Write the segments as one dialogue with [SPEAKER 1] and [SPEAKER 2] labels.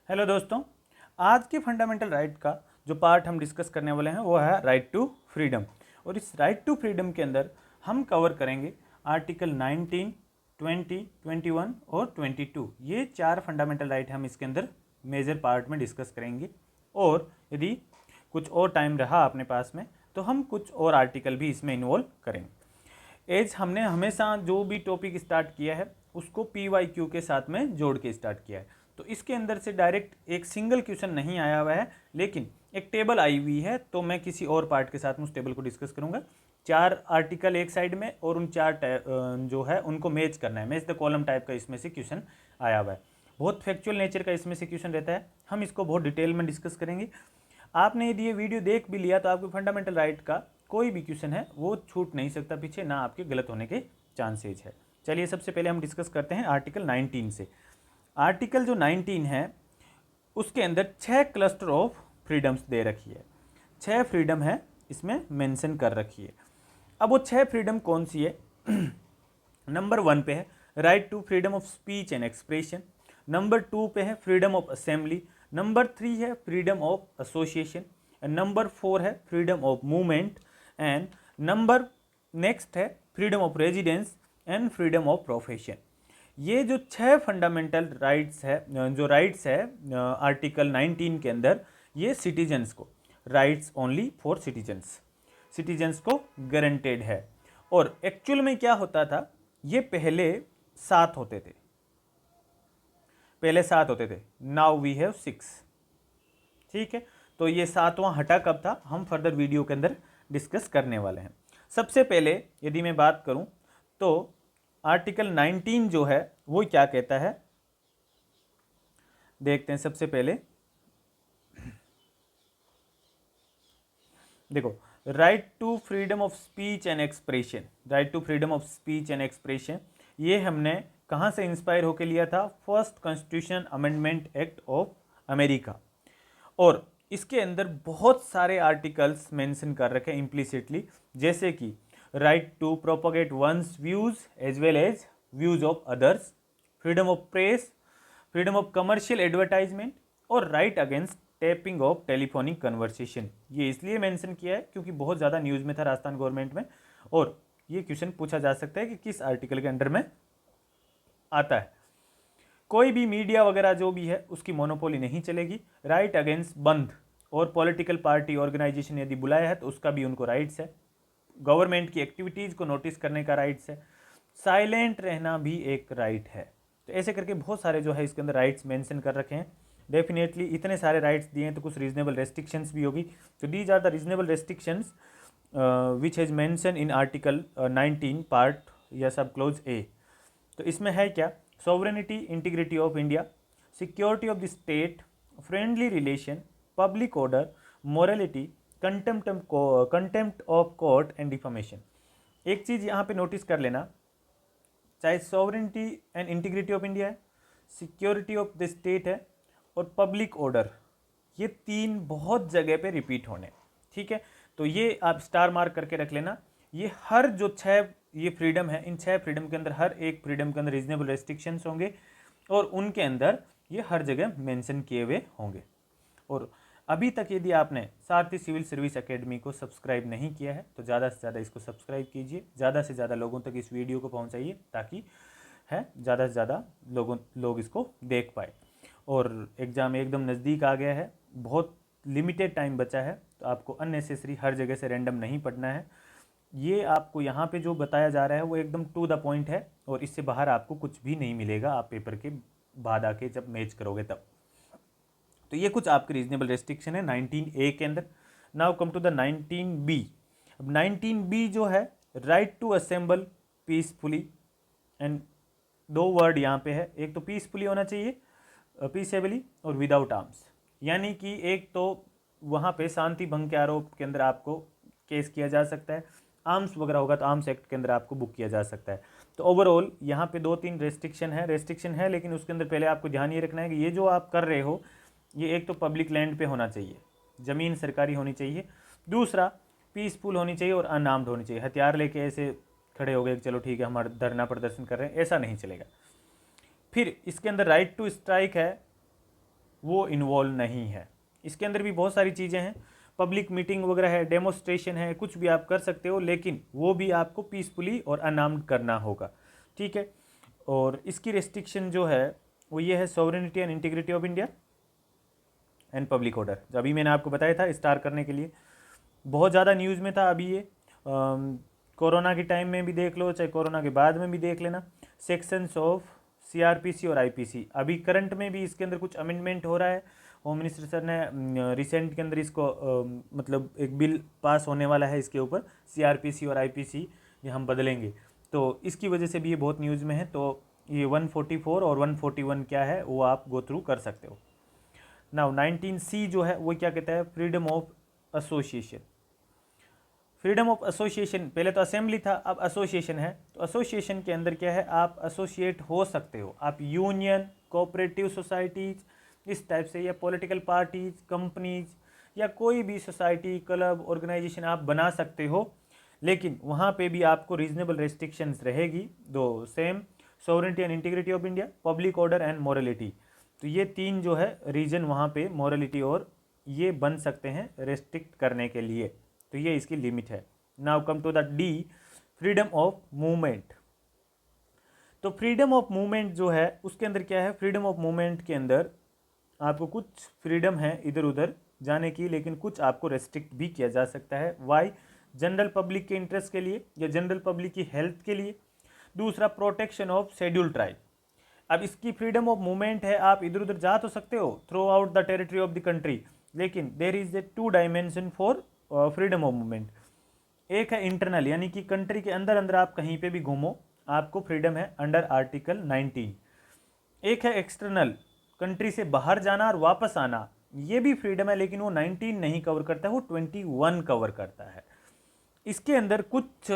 [SPEAKER 1] Hello दोस्तों, आज के फंडामेंटल राइट का जो पार्ट हम डिस्कस करने वाले हैं वो है राइट टू फ्रीडम। और इस राइट टू फ्रीडम के अंदर हम कवर करेंगे आर्टिकल 19, 20, 21 और 22। ये चार फंडामेंटल राइट हम इसके अंदर मेजर पार्ट में डिस्कस करेंगे। और यदि कुछ और टाइम रहा अपने पास में तो हम कुछ और आर्टिकल भी इसमें इन्वॉल्व करेंगे। एज हमने हमेशा जो भी टॉपिक स्टार्ट किया है उसको PYQ के साथ में जोड़ के स्टार्ट किया है, तो इसके अंदर से डायरेक्ट एक सिंगल क्वेश्चन नहीं आया हुआ है, लेकिन एक टेबल आई हुई है। तो मैं किसी और पार्ट के साथ में उस टेबल को डिस्कस करूंगा। चार आर्टिकल एक साइड में और उन चार जो है उनको मैच करना है। मैच द कॉलम टाइप का इसमें से क्वेश्चन आया हुआ है। बहुत फैक्चुअल नेचर का इसमें से क्वेश्चन रहता है। हम इसको बहुत डिटेल में डिस्कस करेंगे। आपने यदि ये वीडियो देख भी लिया तो आपको फंडामेंटल राइट का कोई भी क्वेश्चन है वो छूट नहीं सकता पीछे, ना आपके गलत होने के चांसेज है। चलिए सबसे पहले हम डिस्कस करते हैं आर्टिकल 19 से। आर्टिकल जो 19 है उसके अंदर 6 क्लस्टर ऑफ फ्रीडम्स दे रखी है। 6 फ्रीडम है इसमें मेंशन कर रखी है। अब वो 6 फ्रीडम कौन सी है? नंबर 1 पे है right to freedom of speech and expression. Number 2 पे है फ्रीडम ऑफ असेंबली। नंबर 3 है freedom of association. And number 4 है freedom of movement. And number next है freedom of residence and freedom of profession. ये जो 6 fundamental rights है, जो rights है आर्टिकल 19 के अंदर, ये सिटीजन्स को, राइट्स ओनली फॉर सिटीजन्स को गारंटेड है। और एक्चुअल में क्या होता था, ये पहले 7 होते थे, नाउ वी हैव 6। ठीक है, तो ये 7वां हटा कब था, हम फर्दर वीडियो के अंदर डिस्कस करने वाले हैं। सबसे पहले यदि मैं बात करूं तो आर्टिकल 19 जो है वो क्या कहता है, देखते हैं। सबसे पहले देखो, right to freedom of speech and expression. Right to freedom of speech and expression ये हमने कहां से इंस्पायर होकर लिया था? First constitution amendment act of America. और इसके अंदर बहुत सारे आर्टिकल्स मेंशन कर रखे हैं इम्प्लिसिटली, जैसे कि right to propagate one's views as well as views of others, freedom of press, freedom of commercial advertisement और right against tapping of telephonic conversation. ये इसलिए मेंशन किया है क्योंकि बहुत ज़्यादा न्यूज़ में था राजस्थान गवर्नमेंट में, और ये क्वेश्चन पूछा जा सकता है कि किस आर्टिकल के अंडर में आता है। कोई भी मीडिया वगैरह जो भी है उसकी मोनोपोली नहीं चलेगी। राइट अगेंस्ट बंद और पॉलिटिकल पार्टी ऑर्गेनाइजेशन यदि बुलाया है तो उसका भी उनको राइट्स है। गवर्नमेंट की एक्टिविटीज़ को नोटिस करने का राइट्स है। साइलेंट रहना भी एक राइट है। तो ऐसे करके बहुत सारे जो है इसके अंदर राइट्स मेंशन कर रखे हैं। डेफिनेटली इतने सारे राइट्स दिए हैं तो कुछ रीजनेबल रेस्ट्रिक्शंस भी होगी। तो these are the reasonable restrictions which has mention in article 19 part या सब क्लोज ए। तो इसमें है क्या? sovereignty, integrity of India, security of the state, friendly relation, public order, morality, contempt of court and defamation। एक चीज़ यहाँ पे notice कर लेना, चाहे sovereignty and integrity of India है, security of the state है और public order, ये 3 बहुत जगह पे रिपीट होने। ठीक है, तो ये आप स्टार मार्क करके रख लेना। ये हर जो 6 ये फ्रीडम है, इन 6 फ्रीडम के अंदर हर एक फ्रीडम के अंदर रीजनेबल रेस्ट्रिक्शंस होंगे और उनके अंदर ये हर जगह मेंशन किए हुए होंगे। और अभी तक यदि आपने सारथी सिविल सर्विस एकेडमी को सब्सक्राइब नहीं किया है तो ज़्यादा से ज़्यादा इसको सब्सक्राइब कीजिए, ज़्यादा से ज़्यादा लोगों तक इस वीडियो को पहुँचाइए ताकि है ज़्यादा से ज़्यादा लोग इसको देख पाए। और एग्ज़ाम एकदम नज़दीक आ गया है, बहुत लिमिटेड टाइम बचा है, तो आपको अननेसेसरी हर जगह से रैंडम नहीं पढ़ना है। ये आपको यहाँ पे जो बताया जा रहा है वो एकदम टू द पॉइंट है और इससे बाहर आपको कुछ भी नहीं मिलेगा। आप पेपर के बाद आके जब मैच करोगे तब। तो ये कुछ आपके रीजनेबल रेस्ट्रिक्शन है 19A के अंदर। Now come to the 19B। अब 19B जो है right to assemble peacefully, and 2 word यहाँ पे है, एक तो पीसफुली होना चाहिए, पीसेबली, और विदाउट आर्म्स। यानी कि एक तो वहाँ पे शांति भंग के आरोप के अंदर आपको केस किया जा सकता है, आर्म्स वगैरह होगा तो आर्म्स एक्ट के अंदर आपको बुक किया जा सकता है। तो ओवरऑल यहाँ पे 2-3 रेस्ट्रिक्शन है, लेकिन उसके अंदर पहले आपको ध्यान ये रखना है कि ये जो आप कर रहे हो ये एक तो पब्लिक लैंड पे होना चाहिए, ज़मीन सरकारी होनी चाहिए। दूसरा पीसफुल होनी चाहिए और अनआर्म्ड होनी चाहिए। हथियार लेके ऐसे खड़े हो गए कि चलो ठीक है हमारा धरना प्रदर्शन कर रहे हैं, ऐसा नहीं चलेगा। फिर इसके अंदर राइट टू स्ट्राइक है, वो इन्वॉल्व नहीं है। इसके अंदर भी बहुत सारी चीज़ें हैं, पब्लिक मीटिंग वगैरह है, डेमोस्ट्रेशन है, कुछ भी आप कर सकते हो, लेकिन वो भी आपको पीसफुली और अनार्म्ड करना होगा, ठीक है। और इसकी रेस्ट्रिक्शन जो है वो ये है, sovereignty and integrity of India and public order, जो अभी मैंने आपको बताया था स्टार करने के लिए। बहुत ज़्यादा न्यूज़ में था अभी ये, कोरोना के टाइम में भी देख लो, चाहे कोरोना के बाद में भी देख लेना, सेक्शंस ऑफ सीआरपीसी और आईपीसी। अभी करंट में भी इसके अंदर कुछ अमेंडमेंट हो रहा है, होम मिनिस्टर सर ने रिसेंट के अंदर इसको मतलब एक बिल पास होने वाला है इसके ऊपर, सीआरपीसी और आईपीसी ये हम बदलेंगे, तो इसकी वजह से भी ये बहुत न्यूज़ में है। तो ये 144 और 141 क्या है वो आप गो थ्रू कर सकते हो। नाउ 19C जो है वो क्या कहता है, freedom of association. Freedom of association, पहले तो असेंबली था, अब एसोसिएशन है। तो एसोसिएशन के अंदर क्या है, आप एसोसिएट हो सकते हो, आप यूनियन, कोऑपरेटिव सोसाइटीज इस टाइप से, या पॉलिटिकल पार्टीज, कंपनीज, या कोई भी सोसाइटी, क्लब, ऑर्गेनाइजेशन आप बना सकते हो, लेकिन वहाँ पे भी आपको रीजनेबल रेस्ट्रिक्शंस रहेगी, दो same, sovereignty and integrity of India, public order and morality. तो ये तीन जो है रीजन वहाँ पे मोरलिटी और ये बन सकते हैं रेस्ट्रिक्ट करने के लिए, तो ये इसकी लिमिट है। Now come to the D, freedom of movement. तो फ्रीडम ऑफ मूवमेंट जो है उसके अंदर क्या है, फ्रीडम ऑफ मूवमेंट के अंदर आपको कुछ फ्रीडम है इधर उधर जाने की, लेकिन कुछ आपको रेस्ट्रिक्ट भी किया जा सकता है। वाई? जनरल पब्लिक के इंटरेस्ट के लिए या जनरल पब्लिक की हेल्थ के लिए। दूसरा, प्रोटेक्शन ऑफ शेड्यूल ट्राइब। अब इसकी फ्रीडम ऑफ मूवमेंट है, आप इधर उधर जा तो सकते हो throughout the territory of the country, लेकिन there is a two dimension for freedom of movement. एक है इंटरनल, यानी कि कंट्री के अंदर अंदर आप कहीं पे भी घूमो, आपको फ्रीडम है अंडर आर्टिकल 19। एक है एक्सटर्नल, कंट्री से बाहर जाना और वापस आना, ये भी फ्रीडम है, लेकिन वो 19 नहीं कवर करता है, वो 21 कवर करता है। इसके अंदर कुछ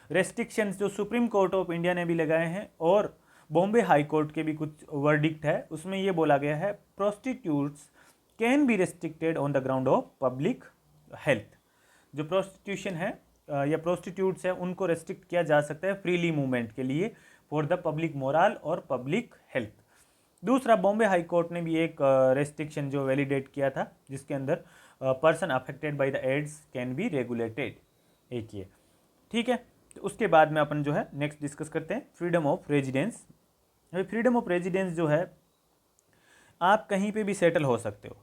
[SPEAKER 1] रेस्ट्रिक्शंस जो सुप्रीम कोर्ट ऑफ इंडिया ने भी लगाए हैं और बॉम्बे हाई कोर्ट के भी कुछ वर्डिक्ट है, उसमें ये बोला गया है, prostitutes can be restricted on the ground of public health. जो प्रोस्टिट्यूशन है या प्रोस्टिट्यूट्स है उनको रेस्ट्रिक्ट किया जा सकता है फ्रीली मूवमेंट के लिए फॉर द पब्लिक मोरल और पब्लिक हेल्थ। दूसरा, बॉम्बे हाई कोर्ट ने भी एक रेस्ट्रिक्शन जो वैलिडेट किया था, जिसके अंदर person affected by the AIDS can be regulated, एक ये, ठीक है। तो उसके बाद में अपन जो है नेक्स्ट डिस्कस करते हैं freedom of residence. Freedom of residence जो है, आप कहीं पे भी सेटल हो सकते हो,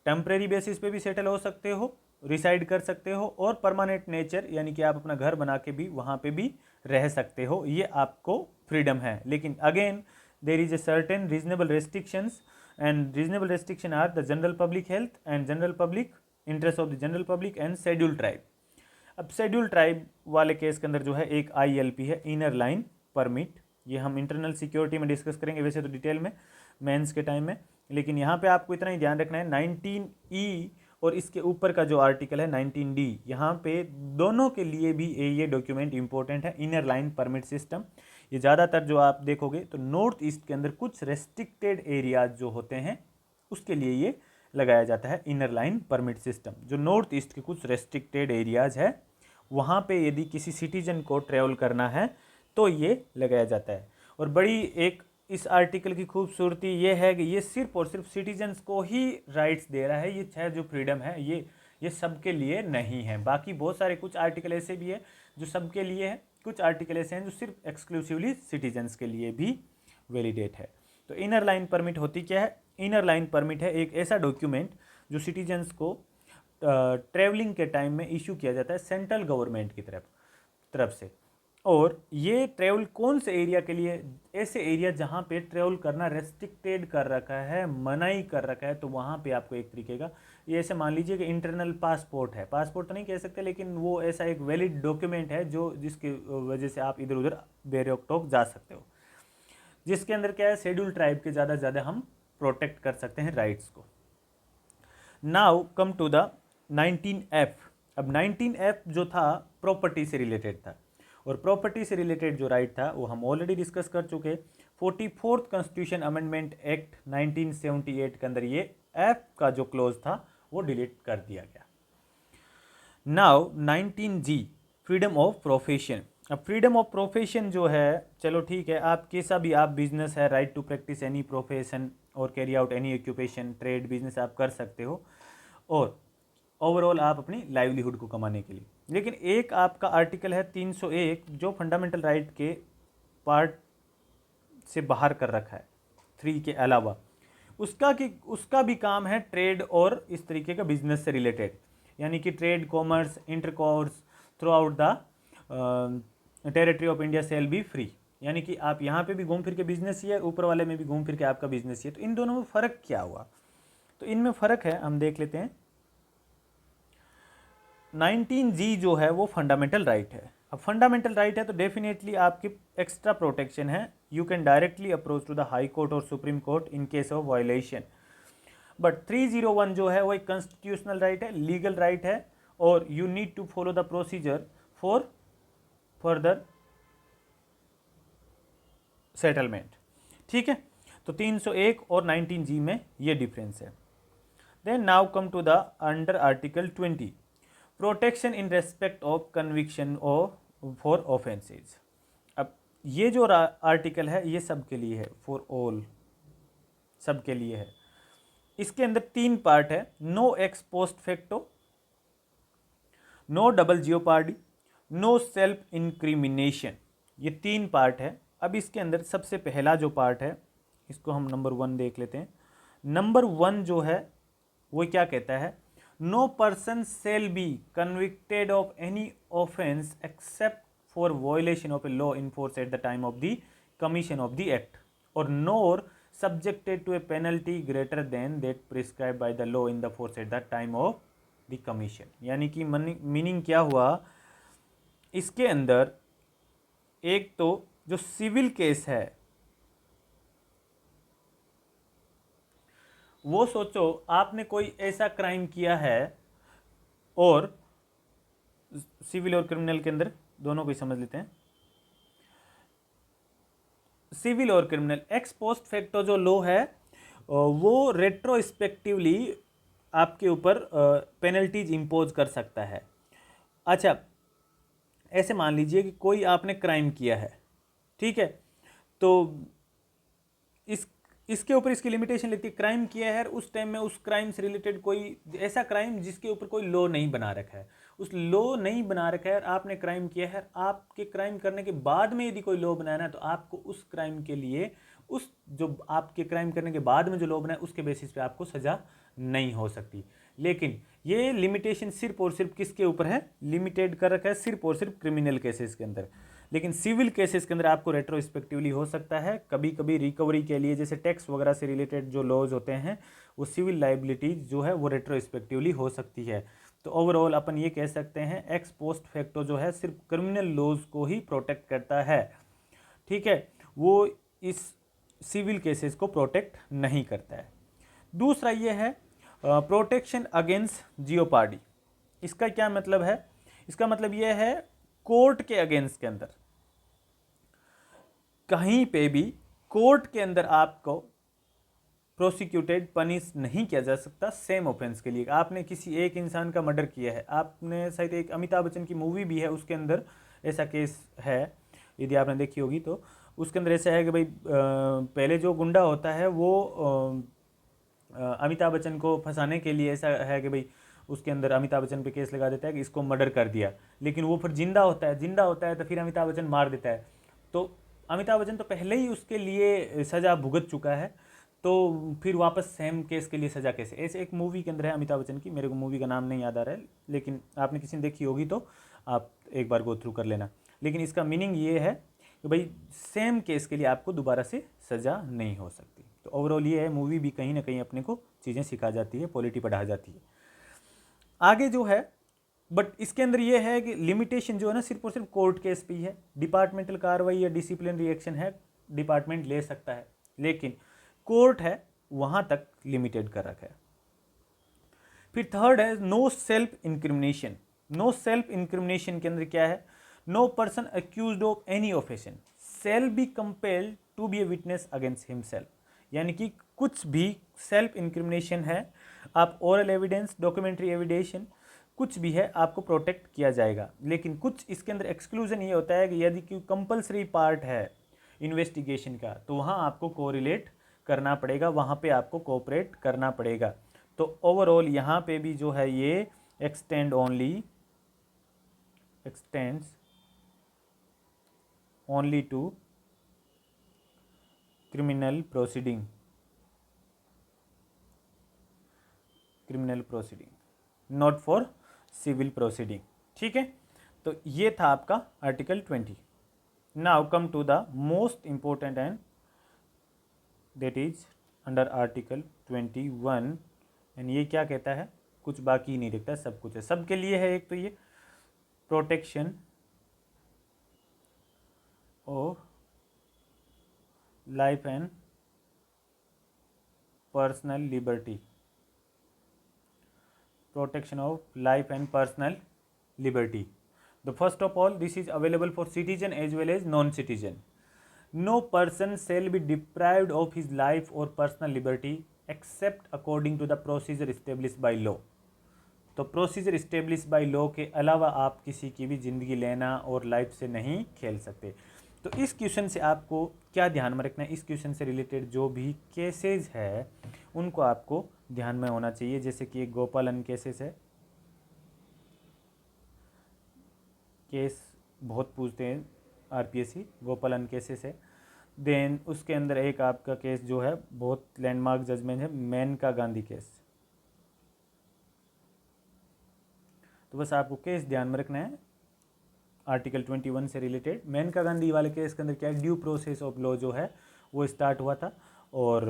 [SPEAKER 1] टेम्परेरी बेसिस पे भी सेटल हो सकते हो, रिसाइड कर सकते हो, और परमानेंट नेचर यानी कि आप अपना घर बना के भी वहाँ पे भी रह सकते हो, ये आपको फ्रीडम है। लेकिन again there is a certain reasonable restrictions, and reasonable restriction are the general public health and general public interest of the general public and schedule tribe. अब शेड्यूल ट्राइब वाले केस के अंदर जो है एक ILP है, इनर लाइन परमिट, ये हम इंटरनल सिक्योरिटी में डिस्कस करेंगे वैसे तो डिटेल में मेंस के टाइम में, लेकिन यहाँ पे आपको इतना ही ध्यान रखना है 19E और इसके ऊपर का जो आर्टिकल है 19D, यहाँ पे दोनों के लिए भी ये डॉक्यूमेंट इंपॉर्टेंट है, इनर लाइन परमिट सिस्टम। ये ज़्यादातर जो आप देखोगे तो नॉर्थ ईस्ट के अंदर कुछ रेस्ट्रिक्टेड एरियाज जो होते हैं उसके लिए ये लगाया जाता है इनर लाइन परमिट सिस्टम। जो नॉर्थ ईस्ट के कुछ रेस्ट्रिक्टेड एरियाज है वहाँ पे यदि किसी सिटीजन को ट्रेवल करना है तो ये लगाया जाता है। और बड़ी एक इस आर्टिकल की खूबसूरती ये है कि ये सिर्फ और सिर्फ सिटीजन्स को ही राइट्स दे रहा है, ये 6 जो फ्रीडम है ये सबके लिए नहीं है। बाकी बहुत सारे कुछ आर्टिकल ऐसे भी है जो सबके लिए है, कुछ आर्टिकल ऐसे हैं जो सिर्फ एक्सक्लूसिवली सिटीजन्स के लिए भी वैलिडेट है। तो इनर लाइन परमिट होती क्या है? इनर लाइन परमिट है एक ऐसा डॉक्यूमेंट जो सिटीजन्स को ट्रैवलिंग के टाइम में इशू किया जाता है सेंट्रल गवर्नमेंट की तरफ से। और ये ट्रैवल कौन से एरिया के लिए? ऐसे एरिया जहाँ पे ट्रैवल करना रेस्ट्रिक्टेड कर रखा है, मनाही कर रखा है, तो वहाँ पे आपको एक तरीके का ये ऐसे मान लीजिए कि इंटरनल पासपोर्ट है, पासपोर्ट तो नहीं कह सकते लेकिन वो ऐसा एक वैलिड डॉक्यूमेंट है जो जिसकी वजह से आप इधर उधर बेरोक-टोक जा सकते हो, जिसके अंदर क्या है शेड्यूल ट्राइब के ज़्यादा से ज़्यादा हम प्रोटेक्ट कर सकते हैं राइट्स को। Now come to the 19F। अब 19F जो था प्रॉपर्टी से रिलेटेड था, और प्रॉपर्टी से रिलेटेड जो राइट था वो हम ऑलरेडी डिस्कस कर चुके। 44th कॉन्स्टिट्यूशन अमेंडमेंट एक्ट 1978 के अंदर ये एफ का जो क्लोज था वो डिलीट कर दिया गया। Now 19G freedom of profession. अब फ्रीडम ऑफ प्रोफेशन जो है, चलो ठीक है, आप कैसा भी आप बिजनेस है, right to practise any profession और carry out any occupation, trade, business आप कर सकते हो, और ओवरऑल आप अपनी लाइवलीहुड को कमाने के लिए। लेकिन एक आपका आर्टिकल है 301 जो फंडामेंटल राइट के पार्ट से बाहर कर रखा है, 3 के अलावा। उसका भी काम है ट्रेड और इस तरीके का बिजनेस से रिलेटेड, यानी कि trade, commerce, intercourse through out the territory of India shall be free, यानी कि आप यहाँ पे भी घूम फिर के बिजनेस ही है, ऊपर वाले में भी घूम फिर के आपका बिजनेस ही है। तो इन दोनों में फ़र्क क्या हुआ? तो इनमें फ़र्क है, हम देख लेते हैं। 19G जो है वो फंडामेंटल राइट है। अब फंडामेंटल राइट है तो डेफिनेटली आपकी एक्स्ट्रा प्रोटेक्शन है, you can directly approach to the high court और supreme court in case of violation. But 301 जो है वो एक कॉन्स्टिट्यूशनल राइट है, लीगल राइट है, और you need to follow the procedure for further settlement. ठीक है, तो 301 और 19G में ये डिफरेंस है। Then now come to the under article 20, protection in respect of conviction of for offences. अब ये जो आर्टिकल है ये सबके लिए है, फॉर ऑल, सबके लिए है। इसके अंदर 3 पार्ट है, no ex post facto, no double jeopardy, no self incrimination, ये 3 पार्ट है। अब इसके अंदर सबसे पहला जो पार्ट है, इसको हम नंबर 1 देख लेते हैं। नंबर 1 जो है वो क्या कहता है? No person shall be convicted of any offence except for violation of a law in force at the time of the commission of the act, और nor subjected to a penalty greater than that prescribed by the law in the force at the time of the commission। यानी कि meaning क्या हुआ इसके अंदर? एक तो जो सिविल केस है, वो सोचो आपने कोई ऐसा क्राइम किया है, और सिविल और क्रिमिनल के अंदर दोनों को समझ लेते हैं। सिविल और क्रिमिनल एक्स पोस्ट फैक्टो जो लॉ है वो रेट्रोस्पेक्टिवली आपके ऊपर पेनल्टीज इंपोज कर सकता है। अच्छा, ऐसे मान लीजिए कि कोई आपने क्राइम किया है, ठीक है, तो इसके ऊपर इसकी लिमिटेशन लगती है, क्राइम किया है उस टाइम में, उस क्राइम से रिलेटेड कोई ऐसा क्राइम जिसके ऊपर कोई लॉ नहीं बना रखा है, उस लॉ नहीं बना रखा है, आपने क्राइम किया है, आपके क्राइम करने के बाद में यदि कोई लॉ बनाना है तो आपको उस क्राइम के लिए, उस जो आपके क्राइम करने के बाद में जो लॉ बनाए उसके बेसिस पे आपको सज़ा नहीं हो सकती। लेकिन ये लिमिटेशन सिर्फ और सिर्फ किसके ऊपर है? लिमिटेड कर रखा है सिर्फ और सिर्फ क्रिमिनल केसेस के अंदर। लेकिन सिविल केसेस के अंदर आपको रेट्रोस्पेक्टिवली हो सकता है, कभी कभी रिकवरी के लिए, जैसे टैक्स वगैरह से रिलेटेड जो लॉज होते हैं, वो सिविल लाइबिलिटीज जो है वो रेट्रोस्पेक्टिवली हो सकती है। तो ओवरऑल अपन ये कह सकते हैं एक्स पोस्ट फैक्टो जो है सिर्फ क्रिमिनल लॉज को ही प्रोटेक्ट करता है, ठीक है, वो इस सिविल केसेस को प्रोटेक्ट नहीं करता है। दूसरा ये है प्रोटेक्शन अगेंस्ट जियोपार्डी। इसका क्या मतलब है? इसका मतलब ये है कोर्ट के अगेंस्ट के अंदर, कहीं पे भी कोर्ट के अंदर आपको प्रोसिक्यूटेड पनिश नहीं किया जा सकता सेम ऑफेंस के लिए। आपने किसी एक इंसान का मर्डर किया है, आपने शायद एक अमिताभ बच्चन की मूवी भी है उसके अंदर ऐसा केस है, यदि आपने देखी होगी तो उसके अंदर ऐसा है कि भाई पहले जो गुंडा होता है वो अमिताभ बच्चन को फंसाने के लिए ऐसा है कि भाई उसके अंदर अमिताभ बच्चन पे केस लगा देता है कि इसको मर्डर कर दिया, लेकिन वो फिर जिंदा होता है तो फिर अमिताभ बच्चन मार देता है। तो अमिताभ बच्चन तो पहले ही उसके लिए सज़ा भुगत चुका है, तो फिर वापस सेम केस के लिए सज़ा कैसे? ऐसे एक मूवी के अंदर है अमिताभ बच्चन की, मेरे को मूवी का नाम नहीं याद आ रहा है, लेकिन आपने किसी ने देखी होगी तो आप एक बार गो थ्रू कर लेना। लेकिन इसका मीनिंग ये है कि भाई सेम केस के लिए आपको दोबारा से सज़ा नहीं हो सकती। तो ओवरऑल ये है, मूवी भी कहीं ना कहीं अपने को चीज़ें सिखा जाती है, पॉलिटी पढ़ा जाती है। आगे जो है, बट इसके अंदर ये है कि लिमिटेशन जो है ना सिर्फ और सिर्फ कोर्ट केस पे ही है। डिपार्टमेंटल कार्रवाई या डिसिप्लिन रिएक्शन है, डिपार्टमेंट ले सकता है, लेकिन कोर्ट है वहां तक लिमिटेड कर रखा है। फिर थर्ड है no self incrimination. No self incrimination के अंदर क्या है? No person accused of any offence shall be compelled to be a witness against himself. यानी कि कुछ भी सेल्फ इंक्रिमिनेशन है, आप ओरल एविडेंस, डॉक्यूमेंट्री एविडेशन कुछ भी है आपको प्रोटेक्ट किया जाएगा। लेकिन कुछ इसके अंदर एक्सक्लूजन ये होता है कि यदि कोई कंपलसरी पार्ट है इन्वेस्टिगेशन का तो वहाँ आपको कोरिलेट करना पड़ेगा, वहाँ पे आपको कोऑपरेट करना पड़ेगा। तो ओवरऑल यहाँ पे भी जो है ये extends only to criminal proceeding, not for civil proceeding. ठीक है, तो ये था आपका article 20। Now come to the most important and that is under article 21। And ये क्या कहता है, कुछ बाकी नहीं रखता, सब कुछ है, सबके लिए है। एक तो ये protection of life and personal liberty, protection of life and personal liberty. The first of all, this is available for citizen as well as non-citizen. No person shall be deprived of his life or personal liberty except according to the procedure established by law. तो procedure establish by law के अलावा आप किसी की भी ज़िंदगी लेना और लाइफ से नहीं खेल सकते। तो इस क्वेश्चन से आपको क्या ध्यान में रखना है, इस क्वेश्चन से रिलेटेड जो भी केसेस है उनको आपको ध्यान में होना चाहिए। जैसे कि एक गोपालन केसेस है, केस बहुत पूछते हैं आरपीएससी, गोपालन केसेस है। देन उसके अंदर एक आपका केस जो है बहुत लैंडमार्क जजमेंट है, मेनका गांधी केस। तो बस आपको केस ध्यान में रखना है आर्टिकल 21 से रिलेटेड। मेनका गांधी वाले केस के अंदर क्या है, ड्यू प्रोसेस ऑफ लॉ जो है वो स्टार्ट हुआ था और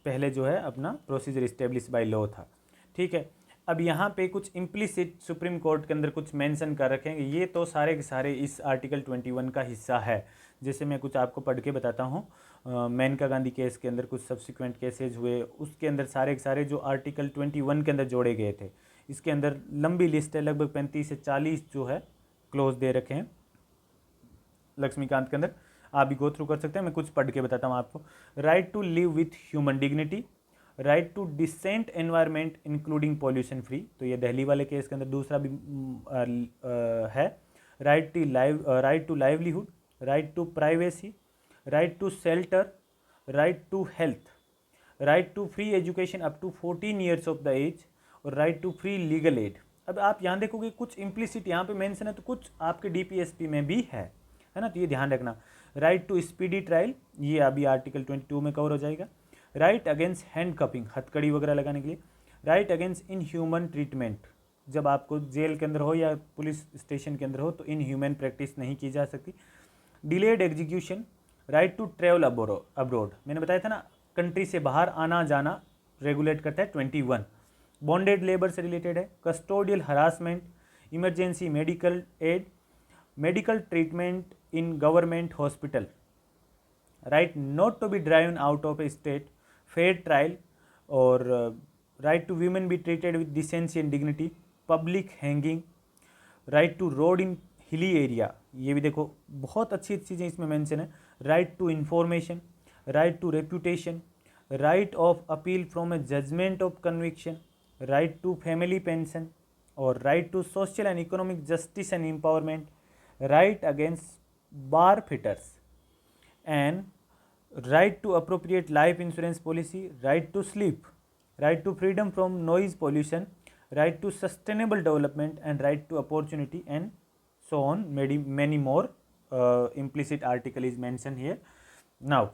[SPEAKER 1] पहले जो है अपना प्रोसीजर इस्टेब्लिश बाय लॉ था। ठीक है, अब यहाँ पे कुछ इम्प्लिसिट सुप्रीम कोर्ट के अंदर कुछ मेंशन कर रखेंगे, ये तो सारे के सारे इस आर्टिकल 21 का हिस्सा है। जैसे मैं कुछ आपको पढ़ के बताता हूँ, मेनका गांधी केस के अंदर कुछ सब्सिक्वेंट केसेज हुए, उसके अंदर सारे के सारे जो आर्टिकल 21 के अंदर जोड़े गए थे। इसके अंदर लंबी लिस्ट है, लगभग 35 से 40 जो है क्लोज दे रखे हैं लक्ष्मीकांत के अंदर, आप भी गो थ्रू कर सकते हैं। मैं कुछ पढ़ के बताता हूँ आपको। Right to live with human dignity, right to decent environment including pollution free, तो ये दिल्ली वाले केस के अंदर दूसरा भी है। Right to livelihood, right to privacy, right to shelter, right to health, right to free education up to 14 years of the age, और right to free legal aid. अब आप यहाँ देखोगे कुछ इम्प्लिसिट यहाँ पे मेंशन है, तो कुछ आपके डीपीएसपी में भी है ना, तो ये ध्यान रखना। राइट टू स्पीडी ट्रायल, ये अभी आर्टिकल 22 में कवर हो जाएगा। राइट अगेंस्ट हैंड कपिंग, हथकड़ी वगैरह लगाने के लिए। Right against in human treatment, जब आपको जेल के अंदर हो या पुलिस स्टेशन के अंदर हो तो इन ह्यूमन प्रैक्टिस नहीं की जा सकती। Delayed execution, right to travel abroad, मैंने बताया था ना, कंट्री से बाहर आना जाना रेगुलेट करता है 21। बॉन्डेड लेबर से रिलेटेड है। Custodial harassment, emergency medical aid, medical treatment in government hospital, right not to be driven out of a state, fair trial, और right to women be treated with decency and dignity, public hanging, right to road in hilly area, ये भी देखो बहुत अच्छी चीज़ें इसमें mention है। Right to information, right to reputation, right of appeal from a judgement of conviction, right to family pension, और right to social and economic justice and empowerment, right against bar fetters, and right to appropriate life insurance policy, right to sleep, right to freedom from noise pollution, right to sustainable development, and right to opportunity, and so on. Many more implicit article is mentioned here. Now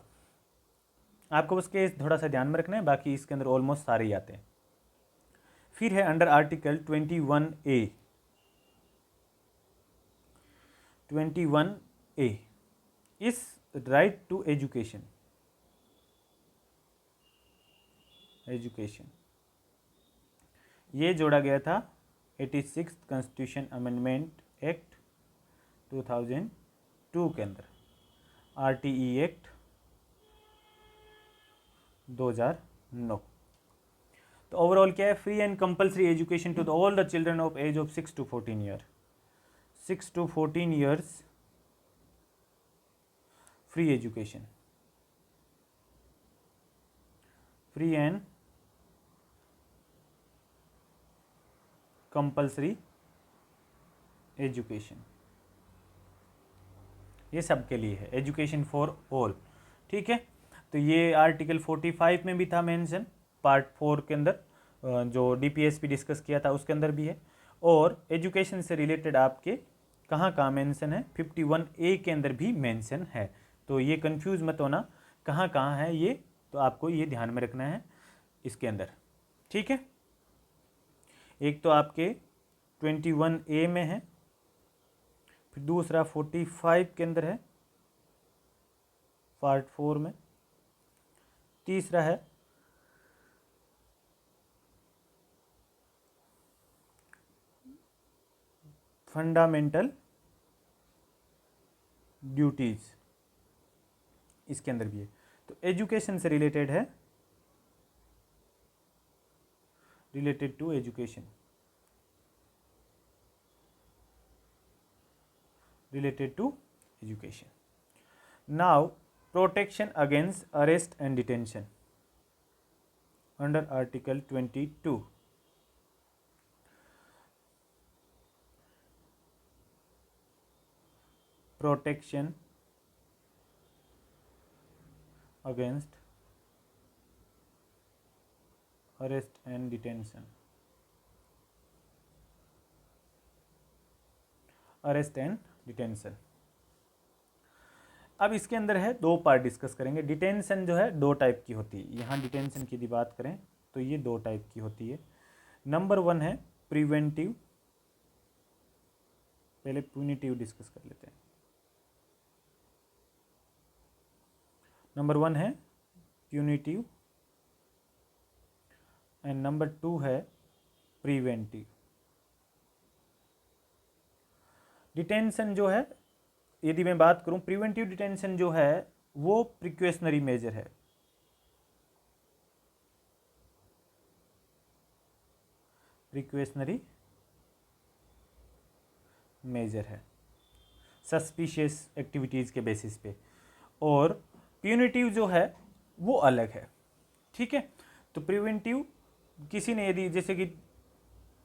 [SPEAKER 1] आपको बस के थोड़ा सा ध्यान में रखना है, बाकी इसके अंदर ऑलमोस्ट सारे ही आते हैं। फिर है अंडर आर्टिकल 21A, 21A इस राइट टू एजुकेशन, ये जोड़ा गया था 86 कॉन्स्टिट्यूशन अमेंडमेंट एक्ट 2002 के अंदर, आरटीई एक्ट 2009। तो ओवरऑल क्या है, free and compulsory education to all the children of age of 6 to 14 year, 6 to 14 years free education, free and compulsory education, ये सबके लिए है, एजुकेशन फॉर ऑल। ठीक है, तो ये आर्टिकल 45 में भी था मेंशन, पार्ट 4 के अंदर जो डीपीएसपी डिस्कस किया था उसके अंदर भी है। और एजुकेशन से रिलेटेड आपके कहाँ कहाँ मेंशन है, 51A के अंदर भी मेंशन है। तो ये कंफ्यूज मत होना कहाँ कहाँ है ये, तो आपको ये ध्यान में रखना है इसके अंदर। ठीक है, एक तो आपके 21A में है, फिर दूसरा 45 के अंदर है पार्ट 4 में, तीसरा है फंडामेंटल ड्यूटीज, इसके अंदर भी है। तो एजुकेशन से रिलेटेड है, related to education, related to education. Now protection against arrest and detention under article 22। Protection against arrest and detention, arrest and detention. अब इसके अंदर है दो पार्ट डिस्कस करेंगे। डिटेंशन जो है दो टाइप की होती है, यहाँ डिटेंशन की यदि बात करें तो ये दो टाइप की होती है। नंबर 1 है प्रिवेंटिव, पहले प्यूनिटिव डिस्कस कर लेते हैं। नंबर 1 है प्यूनिटिव एंड नंबर 2 है प्रिवेंटिव। डिटेंशन जो है, यदि मैं बात करूं, प्रिवेंटिव डिटेंशन जो है वो प्रिकॉशनरी मेजर है। प्रिकॉशनरी मेजर है सस्पिशियस एक्टिविटीज़ के बेसिस पे, और प्यूनिटिव जो है वो अलग है। ठीक है, तो प्रिवेंटिव किसी ने यदि, जैसे कि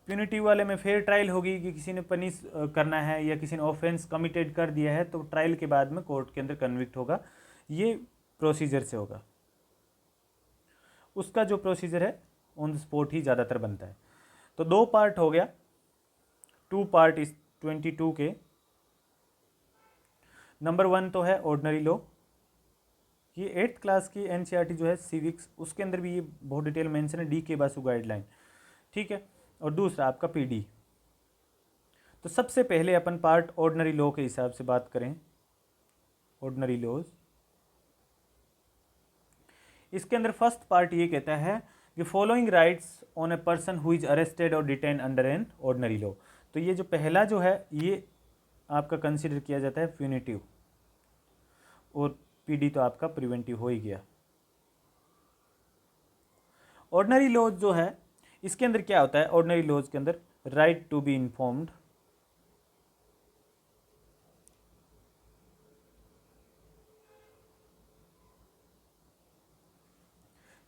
[SPEAKER 1] प्यूनिटिव वाले में फेयर ट्रायल होगी कि किसी ने पनिश करना है या किसी ने ऑफेंस कमिटेड कर दिया है, तो ट्रायल के बाद में कोर्ट के अंदर कन्विक्ट होगा, ये प्रोसीजर से होगा। उसका जो प्रोसीजर है ऑन द स्पॉट ही ज़्यादातर बनता है। तो दो पार्ट हो गया, 2 पार्ट इस 22 के। नंबर 1 तो है ऑर्डिनरी लॉ, ये 8th क्लास की एनसीईआरटी जो है सिविक्स, उसके अंदर भी ये बहुत डिटेल मेंशन है, डी के बासु गाइडलाइन। ठीक है, और दूसरा आपका पीडी। तो सबसे पहले अपन पार्ट ऑर्डिनरी लॉ के हिसाब से बात करें, ऑर्डिनरी लॉज, इसके अंदर फर्स्ट पार्ट ये कहता है कि following rights on a person who is arrested और detain under an ordinary law. तो ये जो पहला जो है ये आपका कंसिडर किया जाता है प्यूनिटिव, और पीडी तो आपका प्रिवेंटिव हो ही गया। ऑर्डिनरी लॉज जो है इसके अंदर क्या होता है, ऑर्डिनरी लॉज के अंदर राइट टू बी इन्फॉर्म्ड,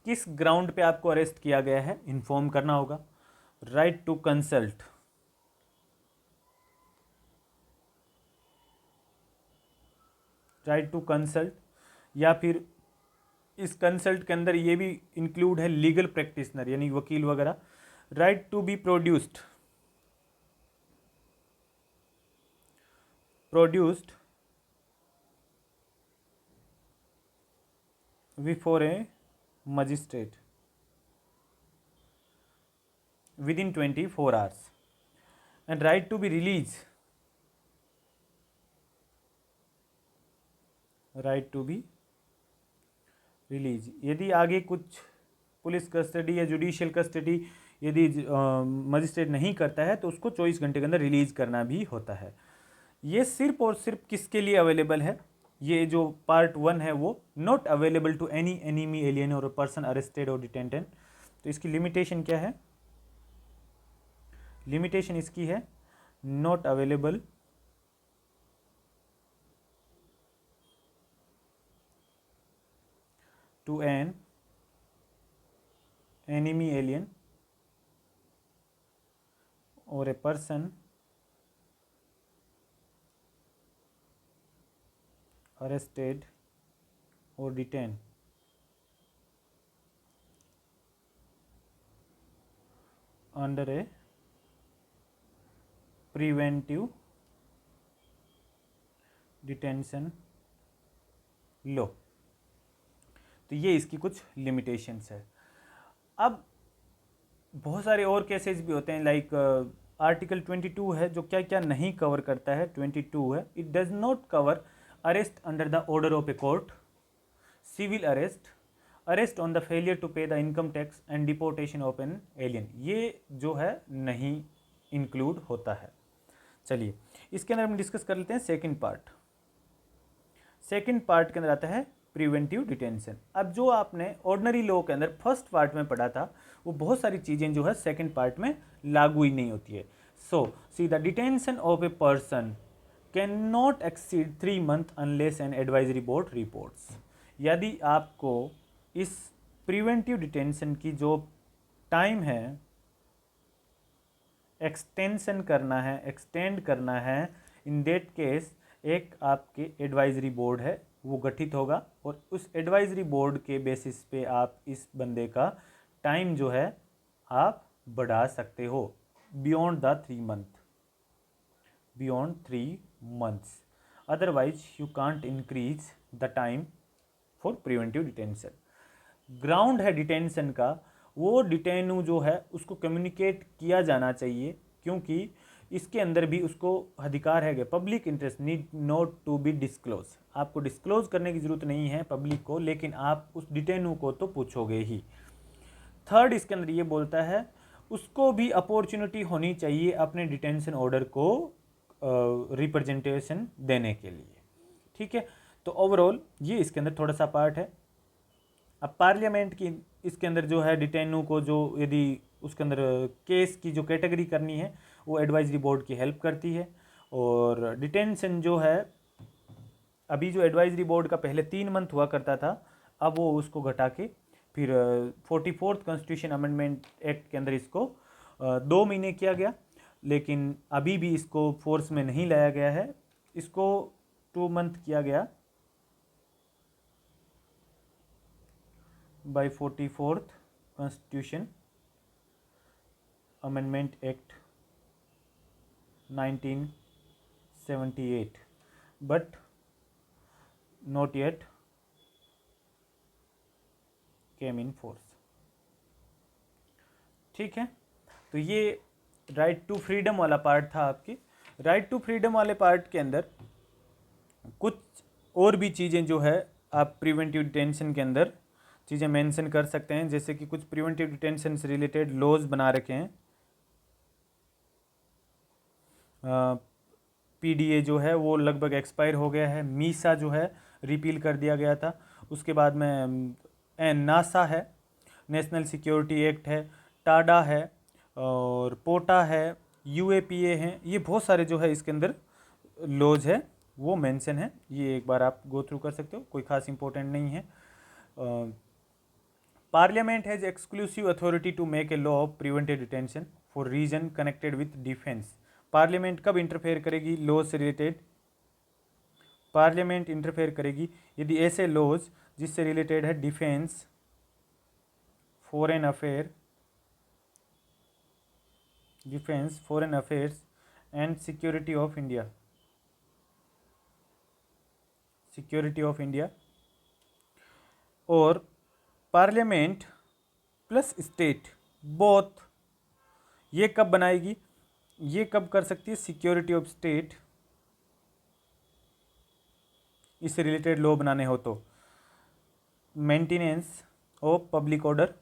[SPEAKER 1] किस ग्राउंड पे आपको अरेस्ट किया गया है इन्फॉर्म करना होगा। Right to consult, right to consult, या फिर इस कंसल्ट के अंदर ये भी इंक्लूड है लीगल प्रैक्टिशनर यानी वकील वगैरह। Right to be produced, produced before a magistrate within 24 hours, and right to be released, right to be release, यदि आगे कुछ पुलिस कस्टडी या जुडिशियल कस्टडी यदि मजिस्ट्रेट नहीं करता है तो उसको 24 घंटे के अंदर रिलीज करना भी होता है। ये सिर्फ और सिर्फ किसके लिए अवेलेबल है, ये जो पार्ट 1 है वो not available to any enemy alien और पर्सन अरेस्टेड और डिटेंटेड। तो इसकी लिमिटेशन क्या है, लिमिटेशन इसकी है not available to an enemy alien or a person arrested or detained under a preventive detention law। तो ये इसकी कुछ लिमिटेशंस है। अब बहुत सारे और केसेस भी होते हैं, लाइक आर्टिकल 22 है जो क्या क्या नहीं कवर करता है। 22 है, it does not cover arrest under the order of a court, civil arrest, arrest on the failure to pay the income tax and deportation of an alien, ये जो है नहीं इंक्लूड होता है। चलिए इसके अंदर हम डिस्कस कर लेते हैं सेकंड पार्ट। सेकंड पार्ट के अंदर आता है प्रिवेंटिव डिटेंशन। अब जो आपने ऑर्डिनरी लॉ के अंदर फर्स्ट पार्ट में पढ़ा था वो बहुत सारी चीज़ें जो है सेकंड पार्ट में लागू ही नहीं होती है। So see the detention of a person can not exceed 3 months unless an advisory board reports. यदि आपको इस प्रिवेंटिव डिटेंशन की जो टाइम है एक्सटेंशन करना है, एक्सटेंड करना है, इन डेट केस एक आपके एडवाइजरी बोर्ड है वो गठित होगा और उस एडवाइजरी बोर्ड के बेसिस पे आप इस बंदे का टाइम जो है आप बढ़ा सकते हो beyond the 3 month, beyond 3 months। Otherwise you can't increase the time for preventive detention. Ground है डिटेंशन का, वो डिटेनू जो है उसको कम्युनिकेट किया जाना चाहिए, क्योंकि इसके अंदर भी उसको अधिकार है कि public interest need not to be disclose. आपको डिस्क्लोज करने की ज़रूरत नहीं है पब्लिक को, लेकिन आप उस डिटेनू को तो पूछोगे ही। थर्ड इसके अंदर ये बोलता है उसको भी अपॉर्चुनिटी होनी चाहिए अपने डिटेंशन ऑर्डर को रिप्रेजेंटेशन देने के लिए। ठीक है, तो ओवरऑल ये इसके अंदर थोड़ा सा पार्ट है। अब पार्लियामेंट की इसके अंदर जो है डिटेनू को जो यदि उसके अंदर केस की जो कैटेगरी करनी है वो एडवाइजरी बोर्ड की हेल्प करती है। और डिटेंशन जो है अभी जो एडवाइजरी बोर्ड का पहले 3 month हुआ करता था, अब वो उसको घटा के फिर 44th कॉन्स्टिट्यूशन अमेंडमेंट एक्ट के अंदर इसको 2 महीने किया गया, लेकिन अभी भी इसको फोर्स में नहीं लाया गया है, इसको 2 month किया गया by 44th Constitution Amendment Act 1978, but not yet came in force। ठीक है, तो ये राइट टू फ्रीडम वाला पार्ट था आपकी। राइट टू फ्रीडम वाले पार्ट के अंदर कुछ और भी चीज़ें जो है आप प्रिवेंटिव डिटेंशन के अंदर चीज़ें मेंशन कर सकते हैं, जैसे कि कुछ प्रिवेंटिव डिटेंशन से रिलेटेड लॉज बना रखे हैं। पीडीए जो है वो लगभग एक्सपायर हो गया है, मीसा जो है रिपील कर दिया गया था, उसके बाद में नासा है, नेशनल सिक्योरिटी एक्ट है, टाडा है और पोटा है, यूएपीए हैं, ये बहुत सारे जो है इसके अंदर लॉज है वो मेंशन है। ये एक बार आप गो थ्रू कर सकते हो, कोई खास इंपॉर्टेंट नहीं है। Parliament has exclusive authority to make a law of preventive detention for reason connected with defence. Parliament कब इंटरफेयर करेगी लॉ से रिलेटेड? पार्लियामेंट इंटरफेयर करेगी यदि ऐसे लॉज जिससे रिलेटेड है defence, foreign affair, defence, foreign affairs and security of India, security of India. और parliament plus state both, ये कब बनाएगी, ये कब कर सकती है? सिक्योरिटी ऑफ स्टेट, इससे रिलेटेड लॉ बनाने हो तो maintenance of public order,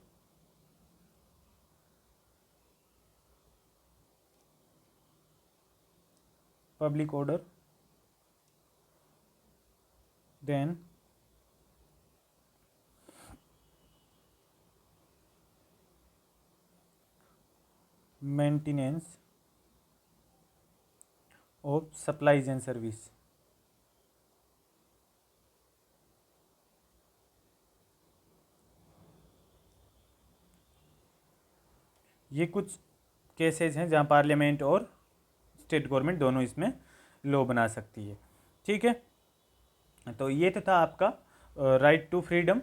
[SPEAKER 1] public order, then maintenance of supplies and service. ये कुछ केसेस हैं जहाँ पार्लियामेंट और स्टेट गवर्नमेंट दोनों इसमें लॉ बना सकती है। ठीक है, तो ये तो था आपका right to freedom.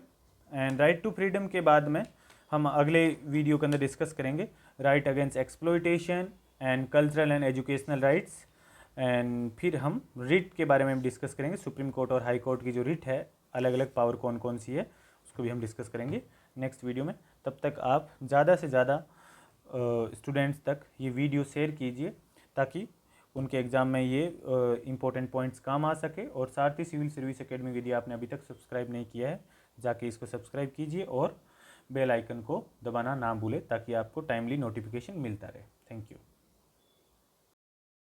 [SPEAKER 1] And right to freedom के बाद में हम अगले वीडियो के अंदर डिस्कस करेंगे right against exploitation and cultural and educational rights. And फिर हम रिट के बारे में डिस्कस करेंगे, सुप्रीम कोर्ट और हाई कोर्ट की जो रिट है, अलग अलग पावर कौन कौन सी है, उसको भी हम डिस्कस करेंगे नेक्स्ट वीडियो में। तब तक आप ज़्यादा से ज़्यादा स्टूडेंट्स तक ये वीडियो शेयर कीजिए ताकि उनके एग्ज़ाम में ये इंपॉर्टेंट पॉइंट्स काम आ सके। और साथ ही सिविल सर्विस एकेडमी यदि आपने अभी तक सब्सक्राइब नहीं किया है, जाके इसको सब्सक्राइब कीजिए और बेल आइकन को दबाना ना भूलें ताकि आपको टाइमली नोटिफिकेशन मिलता रहे। Thank you.